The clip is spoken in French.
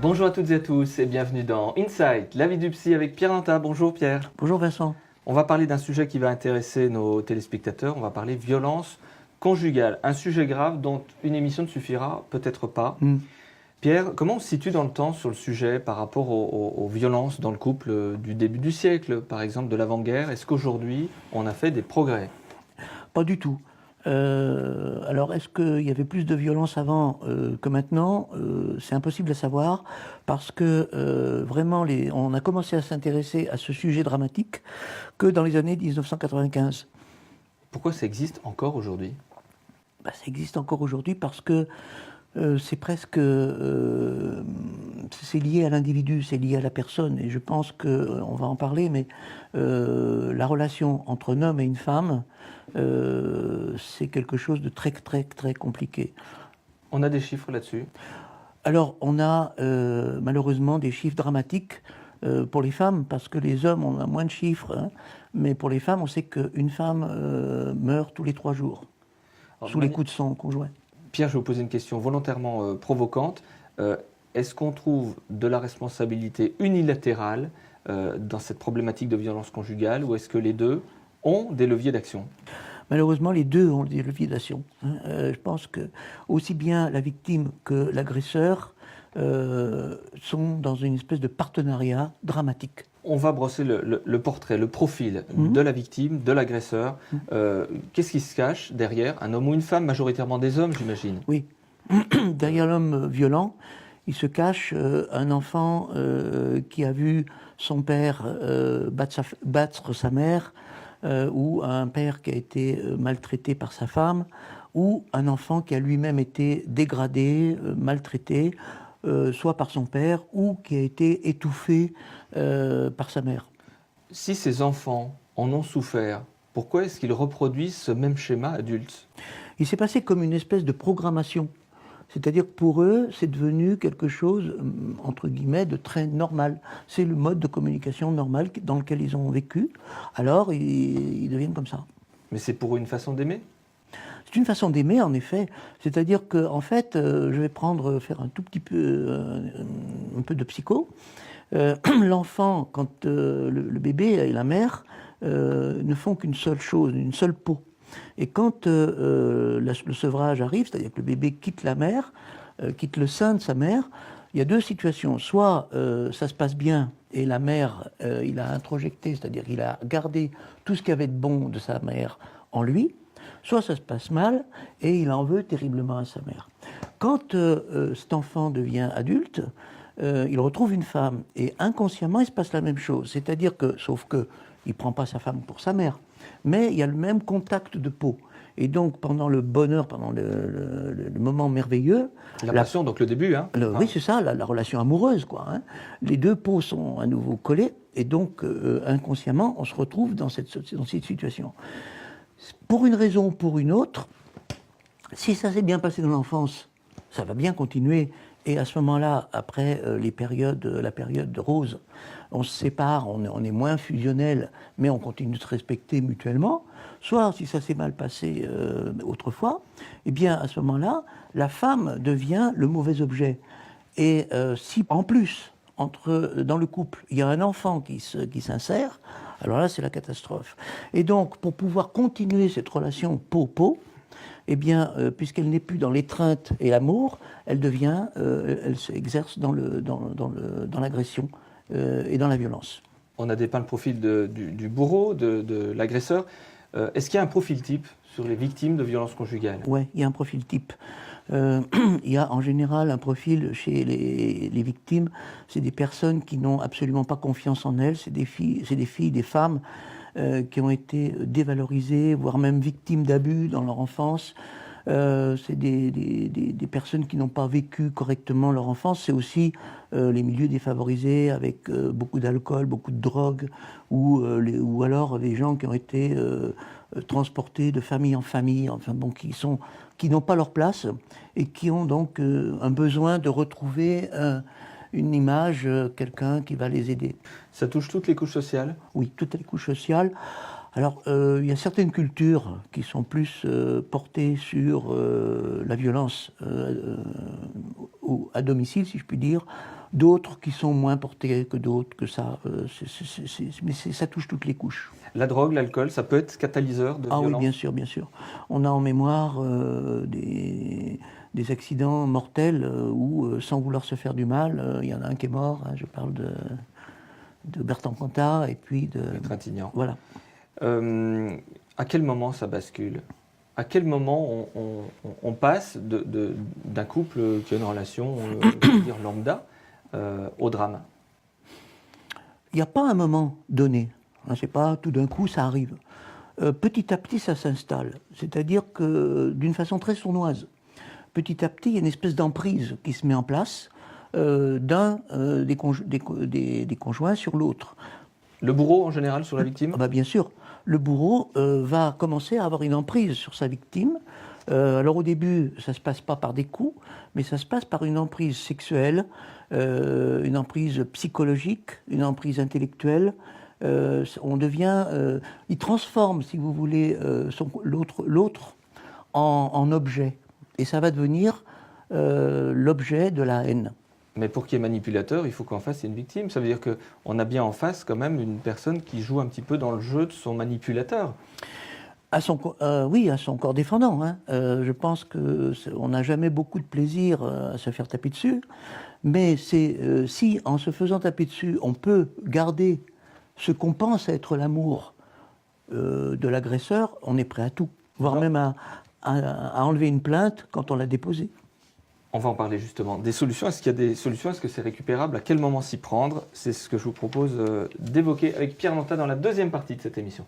Bonjour à toutes et à tous et bienvenue dans Insight, la vie du psy avec Pierre Nantat. Bonjour Pierre. Bonjour Vincent. On va parler d'un sujet qui va intéresser nos téléspectateurs, on va parler violence conjugale. Un sujet grave dont une émission ne suffira peut-être pas. Pierre, comment on se situe dans le temps sur le sujet par rapport aux violences dans le couple du début du siècle, par exemple de l'avant-guerre? Est-ce qu'aujourd'hui on a fait des progrès? Pas du tout. Alors, est-ce qu'il y avait plus de violence avant que maintenant? C'est impossible à savoir parce que vraiment, on a commencé à s'intéresser à ce sujet dramatique que dans les années 1995. Pourquoi ça existe encore aujourd'hui? Ça existe encore aujourd'hui parce que c'est presque... c'est lié à l'individu, c'est lié à la personne. Et je pense qu'on va en parler, mais la relation entre un homme et une femme, c'est quelque chose de très, très, très compliqué. On a des chiffres là-dessus? Alors, on a malheureusement des chiffres dramatiques pour les femmes, parce que les hommes, on a moins de chiffres, hein, mais pour les femmes, on sait qu'une femme meurt tous les 3 jours, sous les coups de son conjoint. Pierre, je vais vous poser une question volontairement provocante. Est-ce qu'on trouve de la responsabilité unilatérale dans cette problématique de violence conjugale ou est-ce que les deux ont des leviers d'action? Malheureusement, les deux ont des leviers d'action. Je pense que aussi bien la victime que l'agresseur sont dans une espèce de partenariat dramatique. On va brosser le portrait, le profil de la victime, de l'agresseur. Qu'est-ce qui se cache derrière? Un homme ou une femme, majoritairement des hommes, j'imagine? Oui. Derrière l'homme violent, il se cache un enfant qui a vu son père battre sa mère, ou un père qui a été maltraité par sa femme, ou un enfant qui a lui-même été dégradé, maltraité, soit par son père, ou qui a été étouffé par sa mère. Si ces enfants en ont souffert, pourquoi est-ce qu'ils reproduisent ce même schéma adulte? Il s'est passé comme une espèce de programmation. C'est-à-dire que pour eux, c'est devenu quelque chose, entre guillemets, de très normal. C'est le mode de communication normal dans lequel ils ont vécu. Alors, ils deviennent comme ça. Mais c'est pour une façon d'aimer? C'est une façon d'aimer, en effet. C'est-à-dire que, en fait, je vais faire un tout petit peu, un peu de psycho. L'enfant, quand le bébé et la mère ne font qu'une seule chose, une seule peau. Et quand le sevrage arrive, c'est-à-dire que le bébé quitte la mère, quitte le sein de sa mère, il y a deux situations. Soit ça se passe bien et la mère, il a introjecté, c'est-à-dire qu'il a gardé tout ce qu'il y avait de bon de sa mère en lui, soit ça se passe mal et il en veut terriblement à sa mère. Quand cet enfant devient adulte, il retrouve une femme et inconsciemment il se passe la même chose. C'est-à-dire que, sauf que il ne prend pas sa femme pour sa mère, mais il y a le même contact de peau. Et donc, pendant le bonheur, pendant le moment merveilleux... La passion, donc le début, hein? Oui, c'est ça, la relation amoureuse, quoi. Hein. Les deux peaux sont à nouveau collées, et donc, inconsciemment, on se retrouve dans cette situation. Pour une raison ou pour une autre, si ça s'est bien passé dans l'enfance, ça va bien continuer. Et à ce moment-là, après la période rose, on se sépare, on est moins fusionnel, mais on continue de se respecter mutuellement. Soit, si ça s'est mal passé autrefois, eh bien, à ce moment-là, la femme devient le mauvais objet. Et si, en plus, dans le couple, il y a un enfant qui s'insère, alors là, c'est la catastrophe. Et donc, pour pouvoir continuer cette relation peau-peau, eh bien, puisqu'elle n'est plus dans l'étreinte et l'amour, elle s'exerce dans l'agression et dans la violence. On a dépeint le profil du bourreau, de l'agresseur. Est-ce qu'il y a un profil type sur les victimes de violences conjugales? Oui, il y a un profil type. Il y a en général un profil chez les victimes. C'est des personnes qui n'ont absolument pas confiance en elles. C'est des filles, des femmes qui ont été dévalorisées, voire même victimes d'abus dans leur enfance. C'est des personnes qui n'ont pas vécu correctement leur enfance. C'est aussi les milieux défavorisés avec beaucoup d'alcool, beaucoup de drogue, ou alors les gens qui ont été transportés de famille en famille, enfin bon, qui n'ont pas leur place et qui ont donc un besoin de retrouver une image, quelqu'un qui va les aider. Ça touche toutes les couches sociales? Oui, toutes les couches sociales. Alors, il y a certaines cultures qui sont plus portées sur la violence à domicile, si je puis dire, d'autres qui sont moins portées que d'autres, que ça. Mais ça touche toutes les couches. La drogue, l'alcool, ça peut être catalyseur de violence? Ah oui, bien sûr, bien sûr. On a en mémoire des accidents mortels où, sans vouloir se faire du mal, il y en a un qui est mort. Hein, je parle de Bertrand Cantat et puis de Trintignant. Voilà. À quel moment ça bascule? À quel moment on passe d'un couple qui a une relation, on va dire lambda, au drame? Il n'y a pas un moment donné. Hein, c'est pas tout d'un coup ça arrive. Petit à petit ça s'installe. C'est-à-dire que d'une façon très sournoise, petit à petit il y a une espèce d'emprise qui se met en place d'un des conjoints sur l'autre. Le bourreau en général sur la victime? Ah bah bien sûr. Le bourreau va commencer à avoir une emprise sur sa victime. Alors au début, ça ne se passe pas par des coups, mais ça se passe par une emprise sexuelle, une emprise psychologique, une emprise intellectuelle. On devient, il transforme, si vous voulez, l'autre en objet. Et ça va devenir l'objet de la haine. Mais pour qu'il y ait manipulateur, il faut qu'en face il y ait une victime. Ça veut dire qu'on a bien en face quand même une personne qui joue un petit peu dans le jeu de son manipulateur. Oui, à son corps défendant. Hein. Je pense qu'on n'a jamais beaucoup de plaisir à se faire taper dessus. Mais si, en se faisant taper dessus, on peut garder ce qu'on pense être l'amour de l'agresseur, on est prêt à tout. Voire même à enlever une plainte quand on l'a déposée. On va en parler justement. Des solutions, est-ce qu'il y a des solutions? Est-ce que c'est récupérable? À quel moment s'y prendre? C'est ce que je vous propose d'évoquer avec Pierre Nanta dans la deuxième partie de cette émission.